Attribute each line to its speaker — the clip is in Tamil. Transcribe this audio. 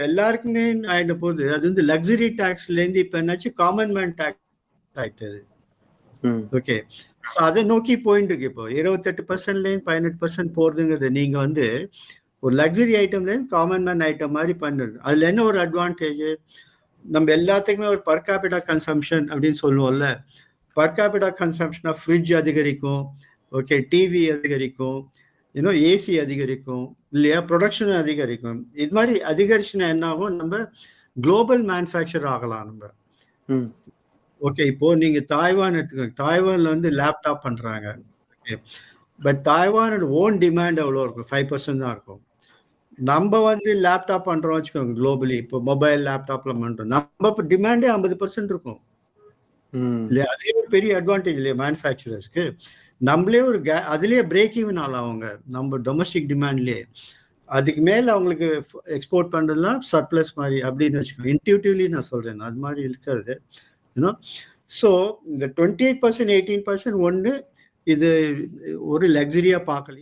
Speaker 1: எல்லாருக்குமே ஆயிட்ட போது அது வந்து லக்ஸரி டாக்ஸ்ல இருந்து இப்ப என்னாச்சு காமன் மேன் டாக்ஸ் ஆயிட்டது. ஓகே, ஸோ அதை நோக்கி போயிட்டு இருக்கு. இப்போ 28%லேருந்து 18% போறதுங்கிறது நீங்க வந்து ஒரு லக்ஸரி ஐட்டம்லேருந்து காமன் மேன் ஐட்டம் மாதிரி பண்ணுறது. அதுல என்ன ஒரு அட்வான்டேஜ், நம்ம எல்லாத்துக்குமே ஒரு பர் கேபிட்டா கன்சம்ஷன் அப்படின்னு சொல்லுவோம்ல. பர் கேபிட்டா கன்சம்ஷனா ஃப்ரிட்ஜ் அதிகரிக்கும், ஓகே, டிவி அதிகரிக்கும், இன்னும் ஏசி அதிகரிக்கும் இல்லையா, ப்ரொடக்ஷனும் அதிகரிக்கும். இது மாதிரி அதிகரிச்சுன்னா என்ன ஆகும், நம்ம குளோபல் மேனுஃபேக்சர் ஆகலாம் நம்ம. ஓகே, இப்போ நீங்க தாய்வான் எடுத்துக்கோங்க. தாய்வான்ல வந்து லேப்டாப் பண்றாங்க. ஓகே, பட் தாய்வானோட ஓன் டிமாண்ட் எவ்வளோ இருக்கும்? 5% தான் இருக்கும். நம்ம வந்து லேப்டாப் பண்றோம் வச்சுக்கோங்க குளோபலி, இப்போ மொபைல் லேப்டாப்ல பண்றோம், நம்ம டிமாண்டே 50% இருக்கும் இல்லையா. அதுவே ஒரு பெரிய அட்வான்டேஜ் இல்லையா மேனுஃபேக்சரர்ஸ்க்கு. நம்மளே ஒரு அதுலயே பிரேக் ஈவன் ஆகலாம் அவங்க நம்ம டொமஸ்டிக் டிமாண்ட்லயே. அதுக்கு மேல அவங்களுக்கு எக்ஸ்போர்ட் பண்றதுலாம் சர்ப்ளஸ் மாதிரி அப்படின்னு வச்சுக்கோங்க. இன்ட்யூட்டிவ்லி நான் சொல்றேன், அது மாதிரி இருக்கிறது. யூனோ, ஸோ இந்த 28% 18% ஒன்று இது ஒரு லக்ஸரியா பார்க்கல.